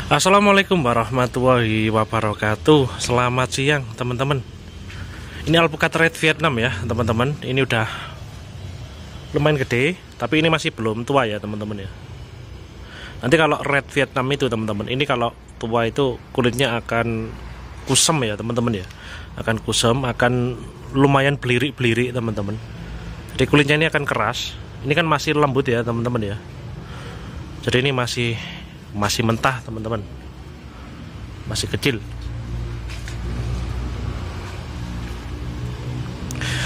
Assalamualaikum warahmatullahi wabarakatuh. Selamat siang teman-teman. Ini alpukat red Vietnam ya teman-teman. Ini udah lumayan gede, tapi ini masih belum tua ya teman-teman ya. Nanti kalau red Vietnam itu teman-teman, ini kalau tua itu kulitnya akan kusam ya teman-teman ya. Akan kusam, akan lumayan belirik-belirik teman-teman. Jadi kulitnya ini akan keras. Ini kan masih lembut ya teman-teman ya. Jadi ini masih mentah teman-teman, masih kecil.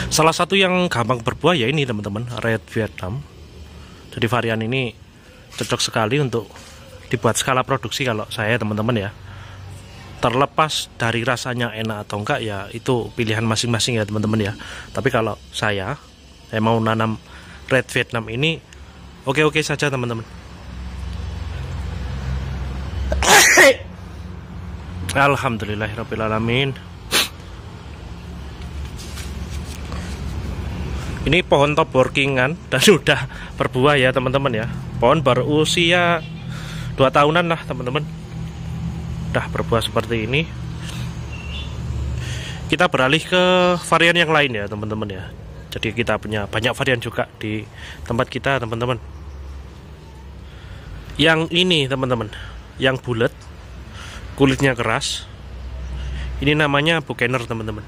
Salah satu yang gampang berbuah ya ini teman-teman, red Vietnam. Jadi varian ini cocok sekali untuk dibuat skala produksi kalau saya teman-teman ya. Terlepas dari rasanya enak atau enggak ya itu pilihan masing-masing ya teman-teman ya. Tapi kalau saya mau nanam red Vietnam ini oke-oke saja teman-teman. Alhamdulillahirrabbilalamin. Ini pohon top workingan dan sudah berbuah ya teman-teman ya. Pohon berusia 2 tahunan lah teman-teman. Udah berbuah seperti ini. Kita beralih ke varian yang lain ya teman-teman ya. Jadi kita punya banyak varian juga di tempat kita teman-teman. Yang ini teman-teman, yang bulat, kulitnya keras, ini namanya Bukener teman-teman.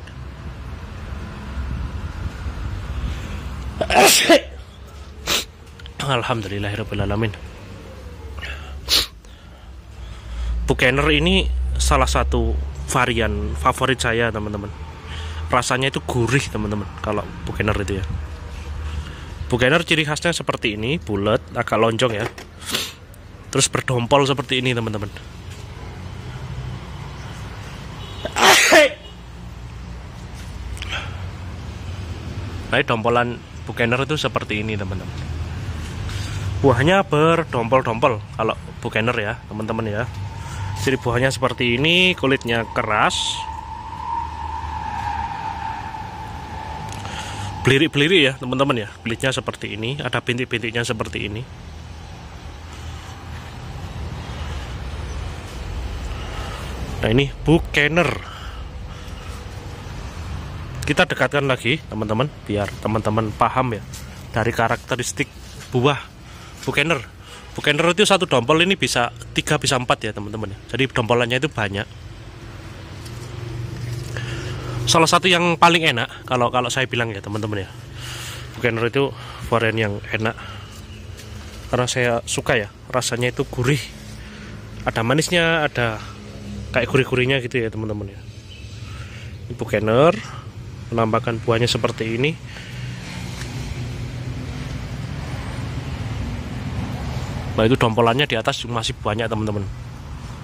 Alhamdulillahirrabbilalamin. Bukener ini salah satu varian favorit saya teman-teman. Rasanya itu gurih teman-teman kalau Bukener itu ya. Bukener ciri khasnya seperti ini, bulat, agak lonjong ya. Terus berdompol seperti ini teman-teman. Nah, dompolan Bukener itu seperti ini teman-teman. Buahnya berdompol-dompol kalau Bukener ya teman-teman ya. Jadi buahnya seperti ini, kulitnya keras, belirik-belirik ya teman-teman ya. Kulitnya seperti ini, ada bintik-bintiknya seperti ini. Nah ini Bukener. Kita dekatkan lagi teman-teman biar teman-teman paham ya dari karakteristik buah Bukener. Bukener itu satu dompol ini bisa 3 bisa 4 ya teman-teman ya. Jadi dompolannya itu banyak. Salah satu yang paling enak kalau saya bilang ya teman-teman ya. Bukener itu varian yang enak. Karena saya suka ya, rasanya itu gurih. Ada manisnya, ada kayak gurih-gurihnya gitu ya teman-teman ya. Ini Bukener. Menampakkan buahnya seperti ini. Nah itu dompolannya di atas masih banyak teman-teman.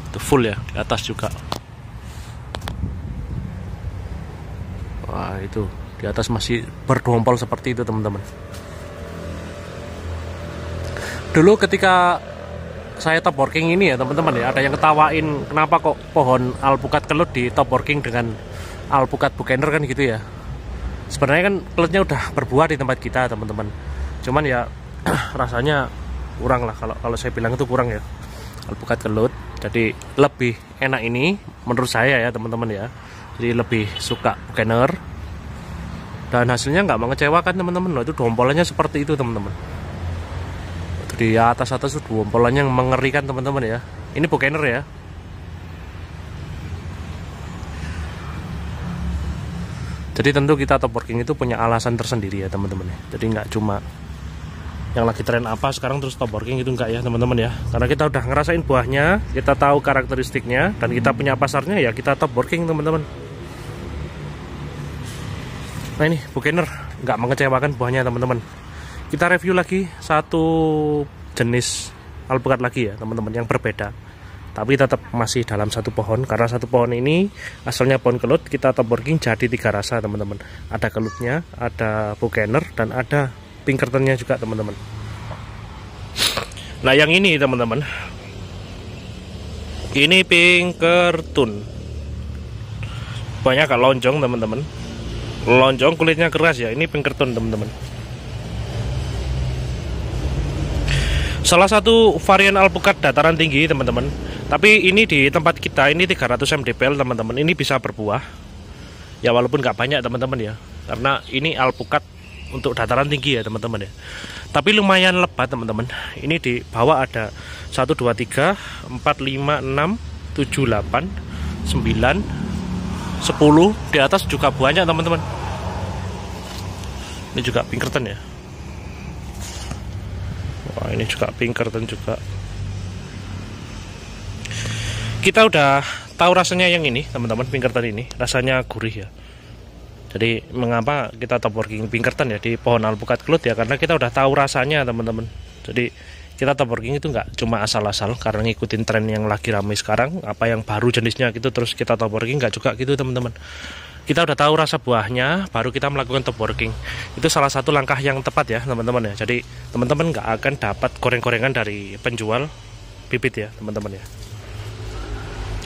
Itu full ya di atas juga. Wah itu di atas masih berdompol seperti itu teman-teman. Dulu ketika saya top working ini ya teman-teman ya, ada yang ketawain kenapa kok pohon alpukat kelut di top working dengan alpukat Bukener kan gitu ya. Sebenarnya kan kelutnya udah berbuah di tempat kita teman-teman. Cuman ya rasanya kurang lah kalau saya bilang itu kurang ya alpukat kelut. Jadi lebih enak ini menurut saya ya teman-teman ya. Jadi lebih suka Bukener. Dan hasilnya nggak mengecewakan teman-teman. Loh, itu dompolannya seperti itu teman-teman. Di atas itu dompolannya yang mengerikan teman-teman ya. Ini Bukener ya. Jadi tentu kita top working itu punya alasan tersendiri ya teman-teman ya. Jadi nggak cuma yang lagi tren apa sekarang terus top working itu enggak ya teman-teman ya. Karena kita udah ngerasain buahnya, kita tahu karakteristiknya, dan kita punya pasarnya ya kita top working teman-teman. Nah ini Bukener nggak mengecewakan buahnya teman-teman. Kita review lagi satu jenis alpukat lagi ya teman-teman yang berbeda. Tapi tetap masih dalam satu pohon. Karena satu pohon ini asalnya pohon kelut, kita top working jadi 3 rasa teman-teman. Ada kelutnya, ada Bukener, dan ada Pinkertonnya juga teman-teman. Nah yang ini teman-teman, ini Pinkerton. Banyak agak lonjong teman-teman. Lonjong, kulitnya keras ya. Ini Pinkerton teman-teman. salah satu varian alpukat dataran tinggi teman-teman. Tapi ini di tempat kita ini 300 mdpl teman-teman. Ini bisa berbuah. Ya walaupun nggak banyak teman-teman ya. Karena ini alpukat untuk dataran tinggi ya teman-teman ya. Tapi lumayan lebat teman-teman. Ini di bawah ada 1, 2, 3, 4, 5, 6, 7, 8, 9, 10. Di atas juga banyak teman-teman. Ini juga Pinkerton ya. Wah, ini juga Pinkerton juga. Kita udah tahu rasanya yang ini teman-teman, Pinkerton ini rasanya gurih ya. Jadi mengapa kita top working Pinkerton ya di pohon alpukat kelut ya, karena kita udah tahu rasanya teman-teman. Jadi kita top working itu nggak cuma asal-asal karena ngikutin tren yang lagi ramai sekarang, apa yang baru jenisnya gitu terus kita top working, nggak juga gitu teman-teman. Kita udah tahu rasa buahnya, baru kita melakukan top working. Itu salah satu langkah yang tepat ya teman-teman ya. Jadi teman-teman nggak akan dapat goreng-gorengan dari penjual bibit ya teman-teman ya.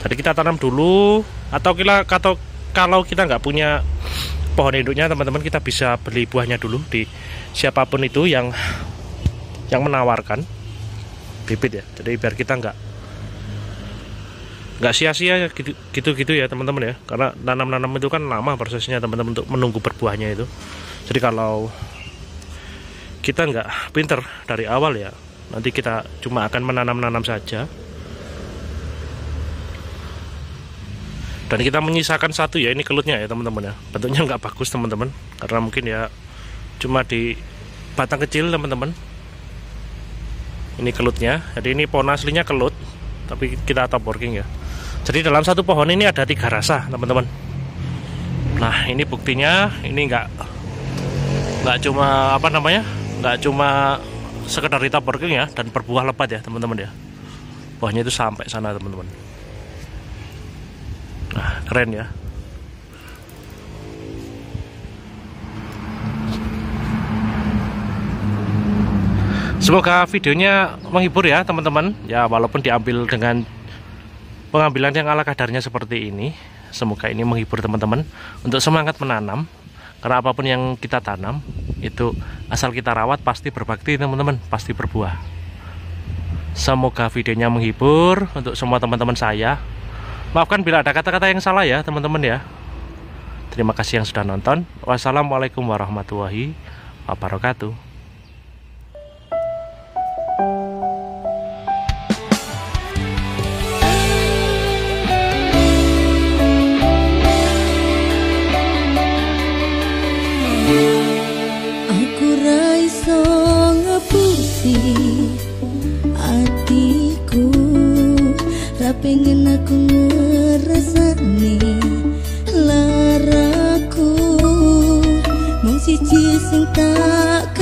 Jadi kita tanam dulu, atau kalau kita nggak punya pohon induknya teman-teman, kita bisa beli buahnya dulu di siapapun itu yang menawarkan bibit ya. Jadi biar kita nggak sia-sia gitu ya teman-teman ya, karena nanam itu kan lama prosesnya teman-teman untuk menunggu berbuahnya itu. Jadi kalau kita nggak pinter dari awal ya, nanti kita cuma akan menanam saja dan kita menyisakan satu ya, ini kelutnya ya teman-teman ya. Bentuknya nggak bagus teman-teman, karena mungkin ya cuma di batang kecil teman-teman. Ini kelutnya, jadi ini pohon aslinya kelut tapi kita top working ya. Jadi dalam satu pohon ini ada 3 rasa teman-teman. Nah ini buktinya, ini nggak cuma nggak cuma sekedar di top working ya, dan berbuah lebat ya teman-teman ya. Buahnya itu sampai sana teman-teman. Nah keren ya. Semoga videonya menghibur ya teman-teman. Ya walaupun diambil dengan pengambilan yang ala kadarnya seperti ini, semoga ini menghibur teman-teman untuk semangat menanam. Karena apapun yang kita tanam itu asal kita rawat pasti berbakti teman-teman, pasti berbuah. Semoga videonya menghibur untuk semua teman-teman saya. Maafkan bila ada kata-kata yang salah ya teman-teman ya. Terima kasih yang sudah nonton. Wassalamualaikum warahmatullahi wabarakatuh. Hatiku pengen aku ngerasani laraku mung siji sing tak